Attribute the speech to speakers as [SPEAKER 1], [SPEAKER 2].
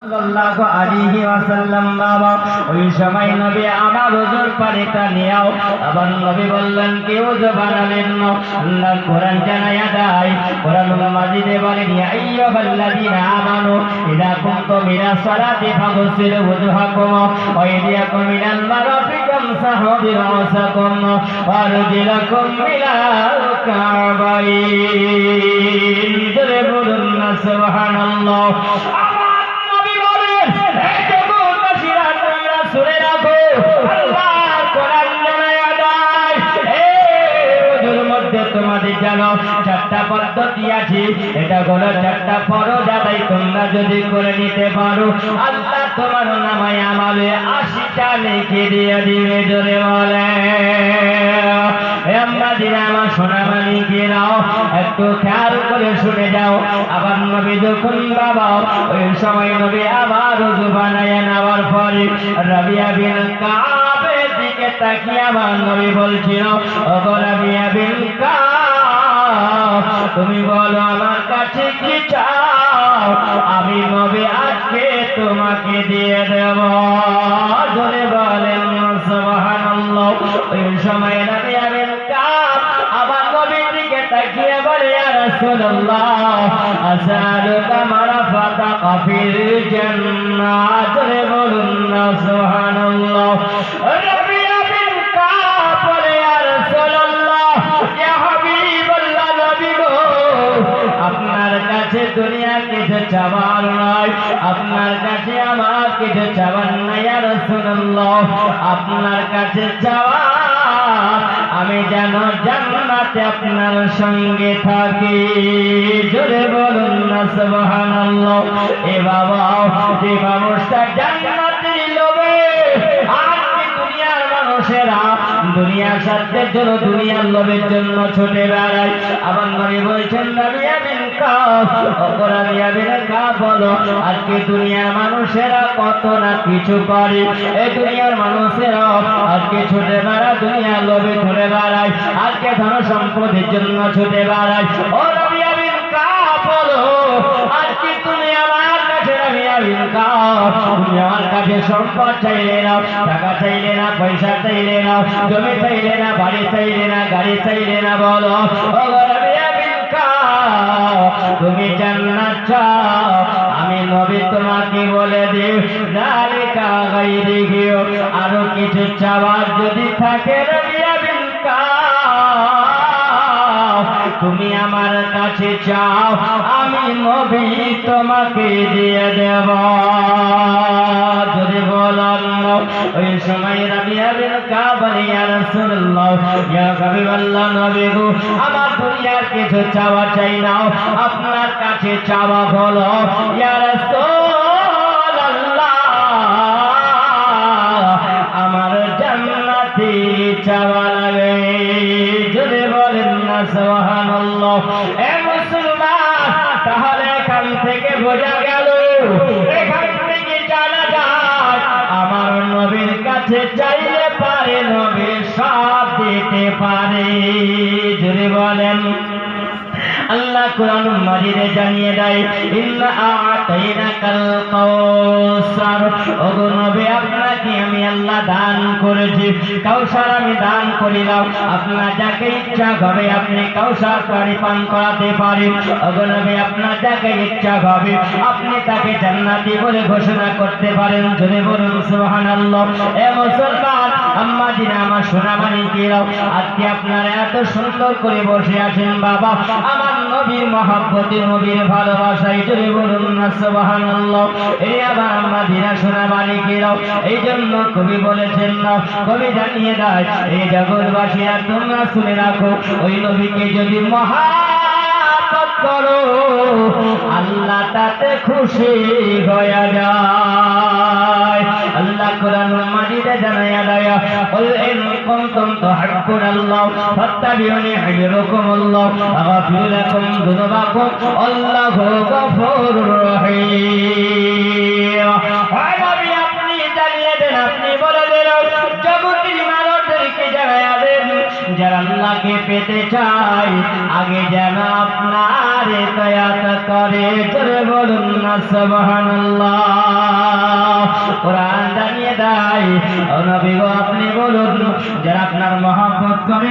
[SPEAKER 1] সাল্লাল্লাহু আলাইহি ওয়াসাল্লাম বাবা ওই সময় নবী আমার ওযুর পানিটা নিয়াও আবার নবী বললেন কেউ বানালেন না আল্লাহ কোরআন জানায়া দেয় কোরআন মাজিদে বলেন ইয়া আইয়ুহাল্লাযীনা আমানু ইযা কুনতুম ইলা সালাতি ফাগসিলু ওয়াজহাকুম ওয়া আইদিয়াকুম ইলাল মারাফিক ওয়ামসাহু বিরাসাকুম ওয়া আরজুলাকুম ইলাল কাবাইন জোরে বলুন না সুবহানাল্লাহ। তোমাদের জানো চারটা পদ্ধতি আছে, এটা হলো চারটা ফরজ আদায় তোমরা যদি করে নিতে পারো আল্লাহ তোমার নামায় আমালে 80টা লিখে দিয়ে দিবে। জোরে বলে আমরা দিনে আমার সোনা মালিকেরাও একটু খেয়াল করে শুনে যাও। আবার নবী যখন বাবা ওই সময় নবী আবার ওযু বানায় নেওয়ার পরে রাবিয়া বিন কাবের দিকে তাকিয়ে আমার নবী বলছিল ওগো রাবিয়া বিন কাব তুমি বলো আমার কাছে কি চাও, আমি নবী আজকে তোমাকে দিয়ে দেব। জোরে বলেন সুবহানাল্লাহ। ওই সময় রাবিয়া বিন কাব আবার নবীর দিকে তাকিয়ে বলে ইয়া রাসূলুল্লাহ আসআলুকা মারাফাতা ফিল জান্নাহ। জোরে বলুন না সুবহানাল্লাহ। রাবিয়া বিন কাব বলে ইয়া রাসূলুল্লাহ ইয়া হাবিবাল্লাহ নবী গো আপনার কাছে দুনিয়া কিছু চাওয়ার নয়, আপনার কাছে আমার কিছু চাওয়ার নাই ইয়া রাসূলুল্লাহ, আপনার কাছে চাওয়া আমি যেন জান্নাতে আপনার সঙ্গে থাকি। জোরে বলুন না সুবহানাল্লাহ। এ বাবা যে মানুষটা জান্নাতের লোভে আজকে দুনিয়ার মানুষেরা দুনিয়ার স্বার্থের জন্য দুনিয়ার লোভের জন্য ছুটে বেড়ায়। আবার নবী বলেছেন রাবিয়া বিন কাব রাবিয়া বিন কাব বলো আজকে দুনিয়ার মানুষেরা কত না কিছু করে, এই দুনিয়ার মানুষেরা আজকে ছুটে বেড়ায় দুনিয়ার লোভে ছুটে বেড়ায়, আজকে ধন সম্পদের জন্য ছুটে বেড়ায়। ও রাবিয়া বিন কাব বলো আজকে তুমি আমার কাছে রাবিয়া বিন কাব তুমি আমার কাছে সম্পদ চাইলে না, টাকা চাইলে না, পয়সা চাইলে না, জমি চাইলে না, বাড়ি চাইলে না, গাড়ি চাইলে না, বলো ও রাবিয়া বিন কাব তুমি জান্নাত চাও, আমি নবী তোমাকে বলে দিই যালিকা গায়রিহি আরো কিছু চাওয়ার যদি থাকে রাবিয়া বিন কাব তুমি আমার কাছে চাও, আমি নবী তোমাকে দিয়ে দেব। যদি বলেন ওই সময় রাবিয়া বিন কাব বলে ইয়া রাসূলুল্লাহ ইয়া হাবিবাল্লাহ নবী গো আমার দুনিয়ার কিছু চাওয়া চাই না, আপনার কাছে চাওয়া হলো ইয়া রাসূলুল্লাহ আমার জান্নাতে চাওয়া লাগে। যদি বলেন না সুবহানাল্লাহ। এ মুসলমান তাহলে এখান থেকে বোঝা গেল, এখান থেকে জানা যায় আমার নবীর কাছে চাইলে পারে নবী সব দিতে পারে। যদি বলেন আল্লাহ কোরআন মাজিদে জানিয়ে দেয় ইন্না আ'তাইনাকাল কাউসার ওগো নবী আপনাকে আমি আল্লাহ দান করেছি কাউসার, আমি দান করিলাম, আপনার যাকে ইচ্ছা হবে আপনি কাউসার পানি পান করাতে পারেন। ওগো নবী আপনার যাকে ইচ্ছা হবে আপনি তাকে জান্নাতি বলে ঘোষণা করতে পারেন। জোরে বলুন সুবহানাল্লাহ। এ মুসলমান আম্মা জিনা আমার সোনা মানিকেরাও আজকে আপনারা এত সুন্দর করে বসে আছেন বাবা আমার নবীর মহব্বতে নবীর ভালোবাসায়। জোরে বলুন না সুবহানাল্লাহ। এই আবার আম্মা জিনা সোনা মানিকেরাও এই জন্য কবি বলেছেন না, কবি জানিয়ে দেয় এই জগৎবাসীরা তোমরা শুনে রাখো ওই নবীকে যদি মহব্বত করো আল্লাহ তাতে খুশি হয়ে যায়। আল্লাহ কোরআন মাজিদে জানায়া দেয় কুল ইন কুনতুম তুহিব্বুনাল্লাহ ফাত্তাবিউনি ইউহিব্বুকুমুল্লাহ আগফির লাকুম যুনুবাকুম আল্লাহু গফুরুর রহিম। নবী আপনি জানিয়ে দেন, আপনি বলে দেন জগতের মানুষদেরকে জানায়া দেন যারা আল্লাহকে পেতে চাই আগে যেন আপনার ইতায়াত করে জোরে বলুন না সুবহানাল্লাহ। কোরআন জানিয়ে দেয় ও নবী গো আপনি বলুন যারা আপনার মহব্বত করে